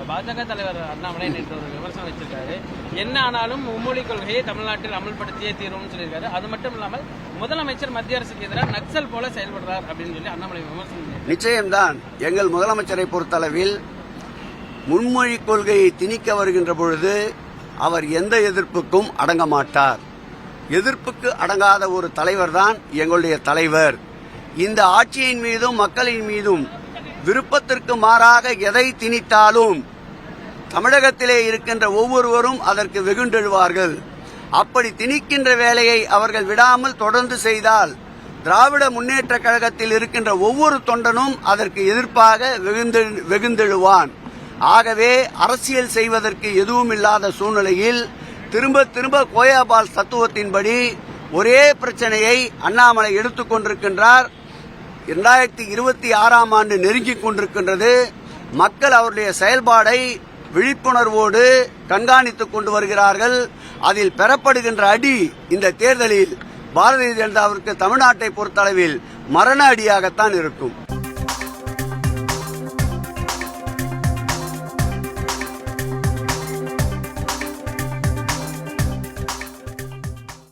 பாஜக தலைவர் அண்ணாமலை நேற்று ஒரு விமர்சனம் வச்சிருக்காரு. என்ன ஆனாலும் மும்மொழி கொள்கையை தமிழ்நாட்டில் அமல்படுத்தியே தீரும்னு சொல்லியிருக்காரு. அது மட்டும் இல்லாமல் முதலமைச்சர் மத்திய அரசுக்கு எதிராக நக்சல் போல செயல்படுறார் அப்படின்னு சொல்லி அண்ணாமலை விமர்சனம். நிச்சயம்தான். எங்கள் முதலமைச்சரை பொறுத்தளவில் முன்மொழி கொள்கையை திணிக்க வருகின்ற பொழுது அவர் எந்த எதிர்ப்புக்கும் அடங்க மாட்டார். எதிர்ப்புக்கு அடங்காத ஒரு தலைவர் தான் எங்களுடைய தலைவர். இந்த ஆட்சியின் மீதும் மக்களின் மீதும் விருப்பத்திற்கு மாறாக எதை திணித்தாலும் தமிழகத்திலே இருக்கின்ற ஒவ்வொருவரும் அதற்கு வெகுண்டெழுவார்கள். அப்படி திணிக்கின்ற வேலையை அவர்கள் விடாமல் தொடர்ந்து செய்தால் திராவிட முன்னேற்ற கழகத்தில் இருக்கின்ற ஒவ்வொரு தொண்டனும் அதற்கு எதிர்ப்பாக வெகுந்தெழுவான். ஆகவே அரசியல் செய்வதற்கு எதுவும் இல்லாத சூழ்நிலையில் திரும்ப திரும்ப கோயாபால் தத்துவத்தின்படி ஒரே பிரச்சனையை அண்ணாமலை எடுத்துக் கொண்டிருக்கின்றார். 2026ஆம் ஆண்டு நெருங்கிக் கொண்டிருக்கின்றது. மக்கள் அவருடைய செயல்பாடை விழிப்புணர்வோடு கண்காணித்துக் கொண்டு வருகிறார்கள். அதில் பெறப்படுகின்ற அடி இந்த தேர்தலில் பாரதிய ஜனதாவிற்கு தமிழ்நாட்டை பொறுத்தளவில் மரண அடியாகத்தான் இருக்கும்.